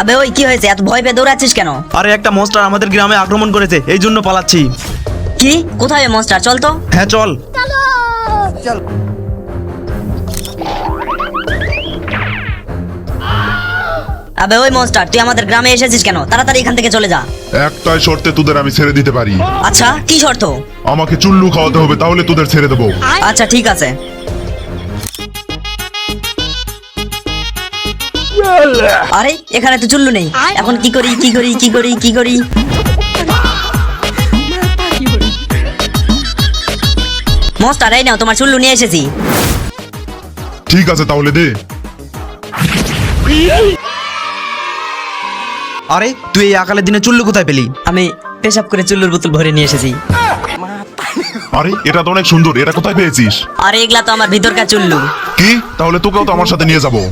আবে ওই কি হয়েছে, এত ভয় পেয়ে দৌড়াচ্ছিস কেন? আরে একটা মনস্টার আমাদের গ্রামে আক্রমণ করেছে, এই জন্য পালাচ্ছি। কি? কোথায় মনস্টার? চল তো। হ্যাঁ চল। আবে ওই মনস্টার, তুই আমাদের গ্রামে এসেছিস কেন? তাড়াতাড়ি এখান থেকে চলে যা। একটাই শর্তে তোদের আমি ছেড়ে দিতে পারি। আচ্ছা, কি শর্ত? আমাকে চুল্লু খাওয়াতে হবে, তাহলে তোদের ছেড়ে দেবো। আচ্ছা ঠিক আছে। আরে এখানে তো চুল্লু নেই, এখন কি করি কি করি কি করি কি করি? মনস্টার এই নাও, তোমার চুল্লু নিয়ে এসেছি। ঠিক আছে তাহলে দে। আরে তুই এই আকালের দিনে চুল্লু কোথায় পেলি? আমি পেশাব করে চুল্লুর বোতল ভরে নিয়ে এসেছি। আরে এটা তো অনেক সুন্দর, এটা কোথায় পেয়েছিস? আরে এগুলা তো আমার ভিতরকার চুল্লু। কি? তাহলে তোকেও তো আমার সাথে নিয়ে যাবো।